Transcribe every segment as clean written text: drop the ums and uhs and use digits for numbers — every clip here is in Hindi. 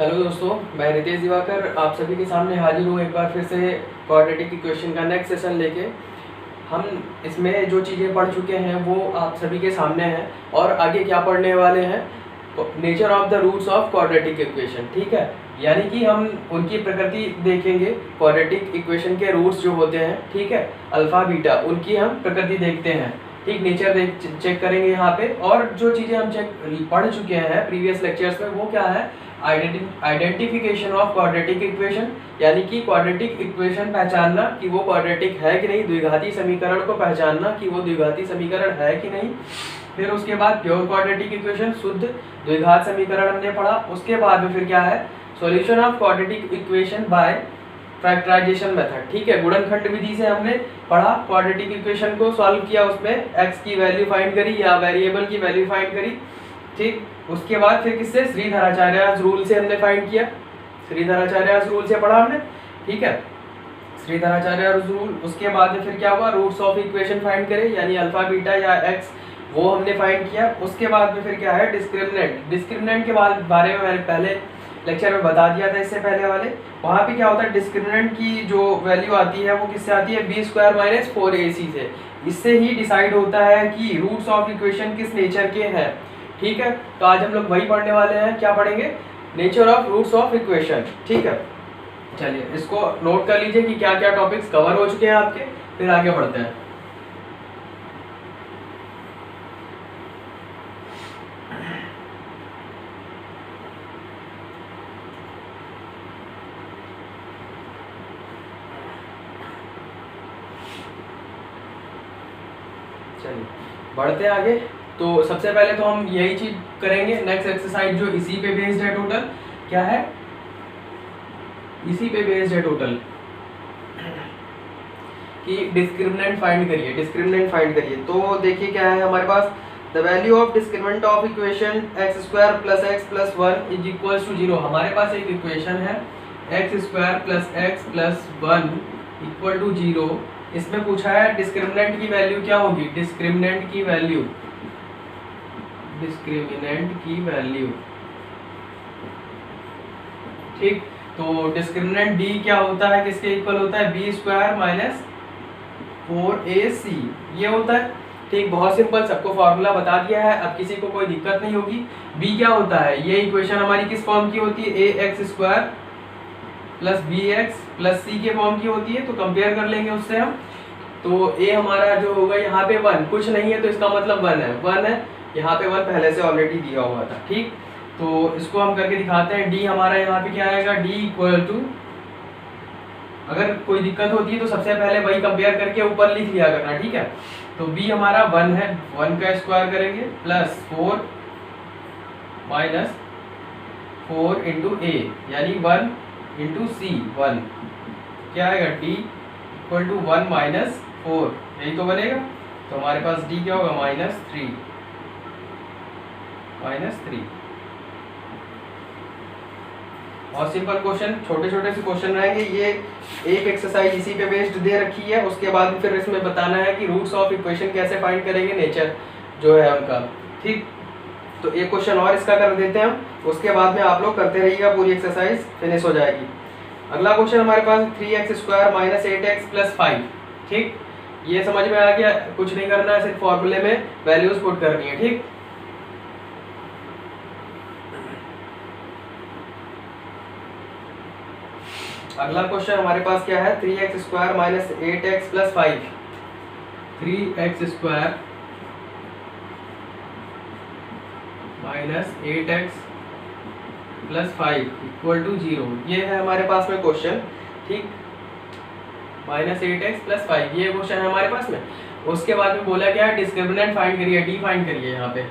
हेलो दोस्तों, मैं रितेश दिवाकर आप सभी के सामने हाजिर हूँ एक बार फिर से क्वाड्रेटिक इक्वेशन का नेक्स्ट सेशन लेके। हम इसमें जो चीज़ें पढ़ चुके हैं वो आप सभी के सामने हैं और आगे क्या पढ़ने वाले हैं, nature of the roots of quadratic equation. ठीक है, यानी कि हम उनकी प्रकृति देखेंगे। क्वाड्रेटिक इक्वेशन के रूट्स जो होते हैं, ठीक है, अल्फ़ा बीटा, उनकी हम प्रकृति देखते हैं। ठीक, नेचर चेक करेंगे यहाँ पे। और जो चीज़ें हम पढ़ चुके हैं प्रीवियस लेक्चर्स में वो क्या है, आइडेंटिफिकेशन ऑफ क्वाड्रेटिक इक्वेशन, यानी कि क्वाड्रेटिक इक्वेशन पहचानना कि वो क्वाड्रेटिक है कि नहीं, द्विघाती समीकरण को पहचानना कि वो द्विघाती समीकरण है कि नहीं। फिर उसके बाद प्योर क्वाड्रेटिक इक्वेशन, शुद्ध द्विघात समीकरण हमने पढ़ा। उसके बाद में फिर क्या है, solution of quadratic equation by factorisation method. ठीक है, गुणनखंड विधि से हमने पढ़ा, क्वाड्रेटिक इक्वेशन को सॉल्व किया, उसमें एक्स की वैल्यू फाइंड करी या वेरिएबल की वैल्यू फाइंड करी। ठीक, उसके बाद फिर किससे, श्रीधराचार्य रूल से हमने फाइंड किया, श्रीधराचार्य रूल से पढ़ा हमने। ठीक है, श्रीधराचार्य रूल। उसके बाद में फिर क्या हुआ, रूट्स ऑफ इक्वेशन फाइंड करे, यानी अल्फा बीटा या एक्स, वो हमने फाइंड किया। उसके बाद में फिर क्या है, डिस्क्रिमिनेंट। डिस्क्रिमिनेंट के बारे में मैंने पहले लेक्चर में बता दिया था, इससे पहले वाले। वहाँ पे क्या होता है, डिस्क्रिमिनेंट की जो वैल्यू आती है वो किससे आती है, बी स्क्वायर माइनस 4ac से। इससे ही डिसाइड होता है कि रूट्स ऑफ इक्वेशन किस नेचर के हैं। ठीक है, तो आज हम लोग वही पढ़ने वाले हैं। क्या पढ़ेंगे, nature of roots of equation. ठीक है, चलिए इसको नोट कर लीजिए कि क्या क्या टॉपिक्स कवर हो चुके हैं आपके, फिर आगे बढ़ते हैं। चलिए बढ़ते हैं आगे। तो सबसे पहले तो हम यही चीज करेंगे, नेक्स्ट एक्सरसाइज जो इसी पे बेस्ड है, टोटल क्या है, इसी पे बेस्ड है टोटल, कि डिस्क्रिमिनेंट फाइंड करिए, डिस्क्रिमिनेंट फाइंड करिए। तो देखिए क्या है हमारे पास, the value of discriminant of equation x square plus x plus 1 is equals to 0। हमारे पास एक इक्वेशन है x square plus x plus 1 equal to 0। इसमें पूछा है डिस्क्रिमिनेंट की वैल्यू क्या होगी, डिस्क्रिमिनेंट की वैल्यू, डिस्क्रिमिनेंट की वैल्यू। ठीक, तो डिस्क्रिमिनेंट डी क्या होता है, किसके इक्वल होता है, बी स्क्वायर माइनस 4ac, ये होता है। ठीक, बहुत सिंपल, सबको फॉर्मूला बता दिया है, अब किसी को कोई दिक्कत नहीं होगी। बी क्या होता है, ये इक्वेशन हमारी किस फॉर्म की होती है, a x square plus b x plus c के फॉर्म की होती है। तो कंपेयर कर लेंगे उससे हम, तो ए हमारा जो होगा यहाँ पे 1, कुछ नहीं है तो इसका मतलब 1 है, 1 है, यहाँ पे 1 पहले से ऑलरेडी दिया हुआ था। ठीक, तो इसको हम करके दिखाते हैं। डी हमारा यहाँ पे क्या आएगा, डी इक्वल टू, अगर कोई दिक्कत होती है तो सबसे पहले वही कंपेयर करके ऊपर लिख लिया करना। ठीक है, तो बी हमारा 1 है, 1 का स्क्वायर करेंगे प्लस 4 माइनस 4 इंटू ए, यानी 1 इंटू सी 1, क्या आएगा, डी इक्वल टू 1 माइनस 4, यही तो बनेगा। तो हमारे पास डी क्या होगा, -3, -3। बहुत सिंपल क्वेश्चन, छोटे छोटे से क्वेश्चन रहेंगे। ये एक एक्सरसाइज इसी पे बेस्ड दे रखी है। उसके बाद फिर इसमें बताना है कि रूट्स ऑफ इक्वेशन कैसे फाइंड करेंगे, नेचर जो है उनका। ठीक, तो एक क्वेश्चन और इसका कर देते हैं हम, उसके बाद में आप लोग करते रहिएगा, पूरी एक्सरसाइज फिनिश हो जाएगी। अगला क्वेश्चन हमारे पास 3x square minus 8x plus 5। ठीक, ये समझ में आ गया, कुछ नहीं करना है, सिर्फ फॉर्मूले में वैल्यूज पुट करनी है। ठीक, अगला क्वेश्चन हमारे पास क्या है, 3x square minus 8x plus 5। 3x square minus 8x plus 5 equal to 0, ये है हमारे पास में क्वेश्चन। ठीक, -8x प्लस 5, ये क्वेश्चन है हमारे पास में। उसके बाद में बोला क्या है, डिस्क्रिमिनेंट फाइंड करिए, डी फाइंड करिए, यहाँ पे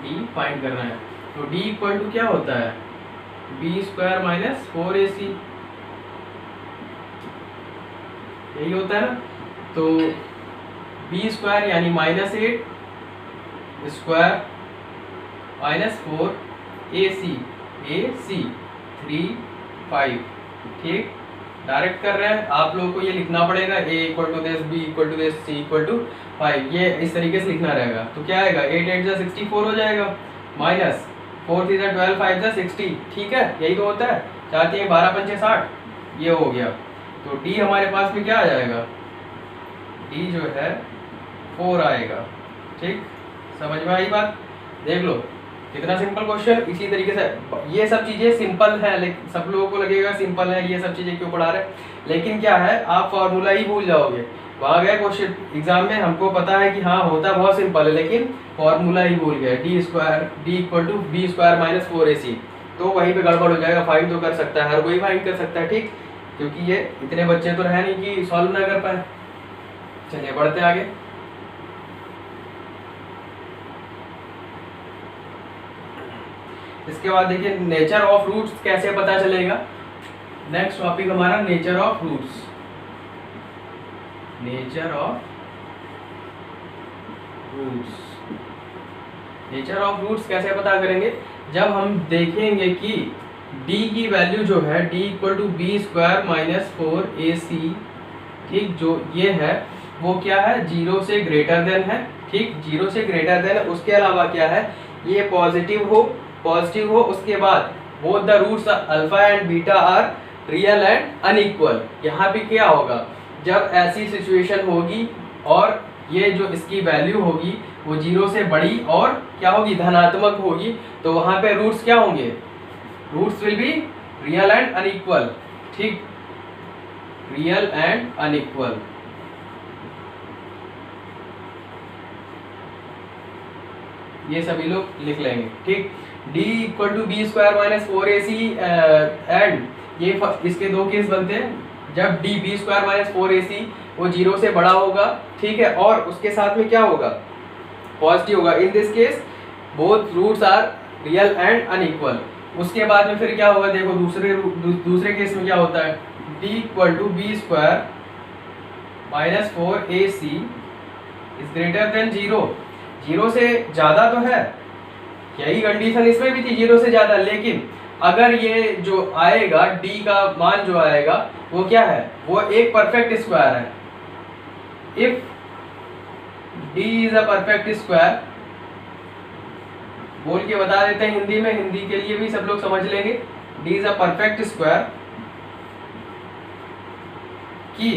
डी फाइंड करना है। तो डी इक्वल टू क्या होता है, बी स्क्वायर माइनस 4ac, यही होता है ना। तो बी स्क्वायर यानी -8 स्क्वायर माइनस 4ac, ac 3 5। ठीक, डायरेक्ट कर रहे हैं, आप लोगों को ये लिखना पड़ेगा, a equal to this, b equal to this, c equal to 5, ये इस तरीके से लिखना रहेगा। तो क्या आएगा, 8 8 जा 64 हो जाएगा, माइनस 4 3 12 5 60, ठीक है, यही तो होता है। 4 3 12 5 60, ये हो गया। तो डी हमारे पास में क्या आ जाएगा, डी जो है 4 आएगा। ठीक, समझ में आई बात? देख लो कितना सिंपल क्वेश्चन। इसी तरीके से ये सब चीजें सिंपल है, लेकिन सब लोगों को लगेगा सिंपल है, ये सब चीजें क्यों पढ़ा रहे, लेकिन क्या है आप फॉर्मूला ही भूल जाओगे। वहां गए क्वेश्चन एग्जाम में, हमको पता है कि हाँ होता बहुत सिंपल है, लेकिन फॉर्मूला ही भूल गए, D square D equal to B square minus 4ac, तो वहीं पे गड़बड़ हो जाएगा। फाइंड तो कर सकता है, हर कोई फाइंड कर सकता है, ठीक, क्योंकि ये इतने बच्चे तो है नहीं कि सॉल्व ना कर पाए। चलिए बढ़ते आगे। इसके बाद देखिए नेचर ऑफ रूट्स कैसे पता चलेगा। नेक्स्ट टॉपिक हमारा nature of roots. Nature of roots, nature of roots कैसे पता करेंगे, जब हम देखेंगे कि d की वैल्यू जो है d equal to B square minus 4ac, ठीक, जो ये है वो क्या है, 0 से ग्रेटर देन है, ठीक, 0 से ग्रेटर देन है। उसके अलावा क्या है, ये पॉजिटिव हो, उसके बाद both the roots alpha and beta are real and unequal. यहाँ पे क्या होगा, जब ऐसी सिचुएशन होगी और ये जो इसकी वैल्यू होगी वो 0 से बड़ी और क्या होगी, धनात्मक होगी, तो वहां पे रूट्स क्या होंगे, roots will be real and unequal, ठीक, रियल एंड अनइक्वल। ये सभी लोग लिख लेंगे, ठीक। d equal to B square minus 4ac and ये इसके दो केस बनते हैं, जब d B square minus 4ac वो 0 से बड़ा होगा, ठीक है, और उसके साथ में क्या होगा, पॉजिटिव होगा। In this case both roots are real and unequal. उसके बाद में फिर क्या होगा, देखो दूसरे केस में क्या होता है, d equal to B square minus 4ac is greater than 0, 0 से ज्यादा तो है, यही कंडीशन इसमें भी थी 0 से ज्यादा, लेकिन अगर ये जो आएगा d का मान जो आएगा वो क्या है, वो एक परफेक्ट स्क्वायर है। If d is a perfect square, बोल के बता देते हैं हिंदी में, हिंदी के लिए भी सब लोग समझ लेंगे, d is a perfect square कि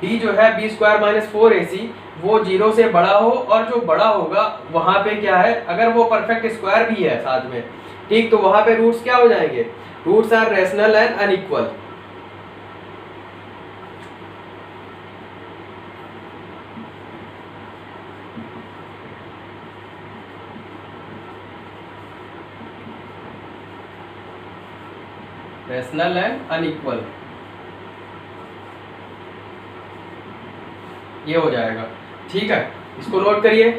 d जो है बी स्क्वायर माइनस 4ac वो 0 से बड़ा हो, और जो बड़ा होगा वहां पे क्या है, अगर वो परफेक्ट स्क्वायर भी है साथ में, ठीक, तो वहां पे रूट्स क्या हो जाएंगे, roots are rational and unequal. Rational and unequal, ये हो जाएगा, ठीक है, इसको नोट करिए।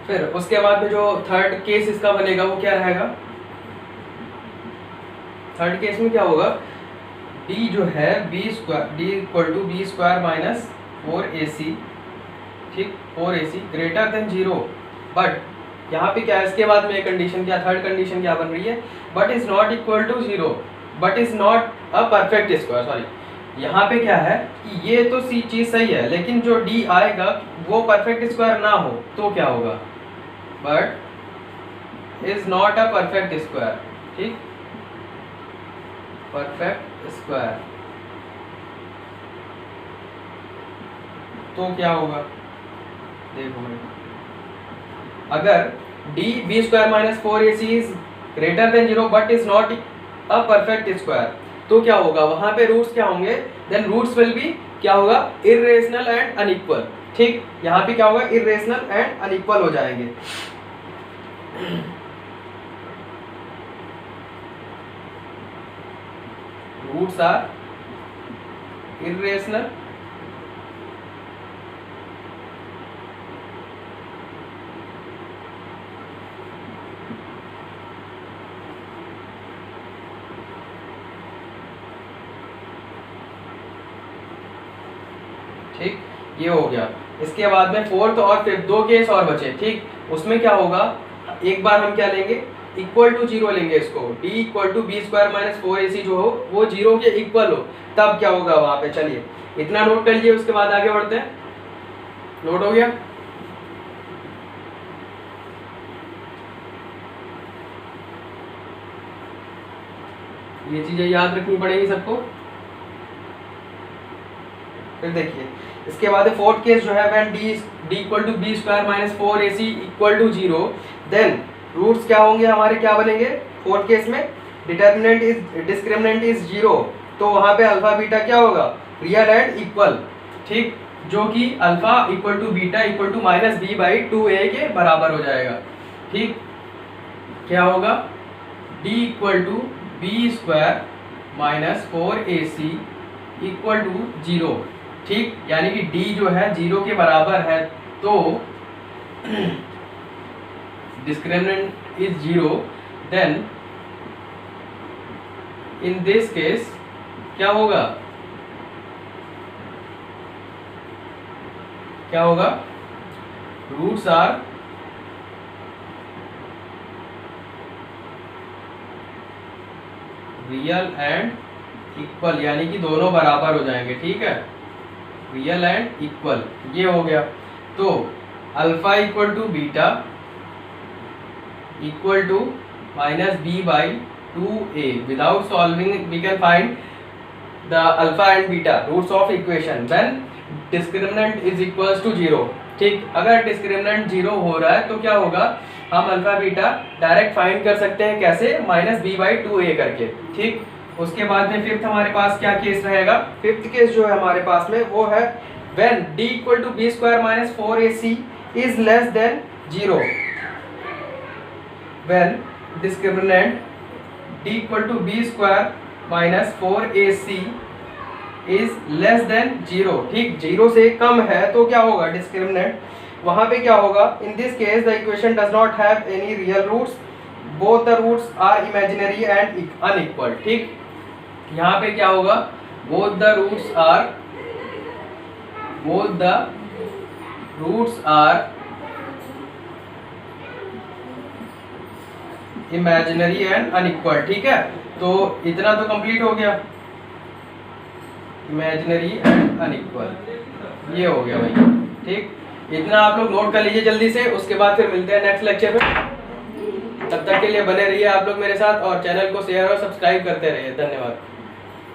फिर उसके बाद में जो थर्ड केस इसका बनेगा वो क्या रहेगा, थर्ड केस में क्या होगा, d जो है B square D equal to B square minus 4ac, ठीक, 4ac ग्रेटर देन 0, बट यहाँ पे क्या है, इसके बाद में कंडीशन क्या, थर्ड कंडीशन क्या बन रही है, but is not equal to 0, but is not a perfect square, sorry, यहाँ पे क्या है कि ये तो सी चीज सही है, लेकिन जो d आएगा वो परफेक्ट स्क्वायर ना हो तो क्या होगा, but is not a perfect square, ठीक, परफेक्ट स्क्वायर, तो क्या होगा, देखो अगर d B square minus 4ac is greater than 0 but is not a perfect square, तो क्या होगा, वहां पे रूट्स क्या होंगे, देन रूट्स विल बी क्या होगा, इर्रेशनल एंड अनइक्वल, ठीक, यहाँ पे क्या होगा, इर्रेशनल एंड अनइक्वल हो जाएंगे। रूट्स आर इर्रेशनल ठीक, ये हो गया। इसके बाद में फोर्थ और फिफ्थ दो केस और बचे, ठीक, उसमें क्या होगा, एक बार हम क्या लेंगे, इक्वल टू 0 लेंगे इसको, d equal to B square minus 4ac जो हो वो 0 के इक्वल हो, तब क्या होगा वहां पे, चलिए इतना नोट कर लीजिए, उसके बाद आगे बढ़ते हैं। नोट हो गया? ये चीजें याद रखनी पड़ेगी सबको। फिर देखिए इसके बाद फोर्थ केस जो है when d equal to B square minus 4ac equal to 0, then roots क्या होंगे हमारे, क्या बनेंगे फोर्थ केस में, डिस्क्रिमिनेंट इज 0, तो वहां पे अल्फा बीटा क्या होगा, रियल एंड इक्वल, ठीक, जो कि alpha equal to beta equal to minus B by 2a के बराबर हो जाएगा। ठीक, क्या होगा, d equal to B square minus 4ac equal to 0, ठीक, यानी कि d जो है 0 के बराबर है, तो discriminant is 0, then in this case क्या होगा, क्या होगा, roots are real and equal, यानी कि दोनों बराबर हो जाएंगे। ठीक है, रियल एंड इक्वल, ये हो गया। तो alpha equal to beta equal to minus B by 2a, without solving we can find the alpha and beta roots of equation when discriminant is equals to 0। ठीक, अगर डिस्क्रिमिनेंट 0 हो रहा है तो क्या होगा, हम अल्फा बीटा डायरेक्ट फाइंड कर सकते हैं, कैसे, माइनस बी बाई 2a करके। ठीक, उसके बाद में फिफ्थ हमारे पास क्या केस रहेगा, फिफ्थ केस जो है हमारे पास में वो है when d equal to B square minus 4ac is less than 0, when discriminant d equal to B square minus 4ac is less than 0। ठीक, 0 से कम है तो क्या होगा, डिस्क्रिमिनेंट, वहां पे क्या होगा, in this case the equation does not have any real roots, both the roots are imaginary and unequal. ठीक, यहाँ पे क्या होगा, both the roots are imaginary and unequal. ठीक है, तो इतना तो कंप्लीट हो गया, इमेजिनरी एंड अनइक्वल, ये हो गया भाई। ठीक, इतना आप लोग नोट कर लीजिए जल्दी से, उसके बाद फिर मिलते हैं नेक्स्ट लेक्चर में। तब तक के लिए बने रहिए आप लोग मेरे साथ, और चैनल को शेयर और सब्सक्राइब करते रहिए। धन्यवाद।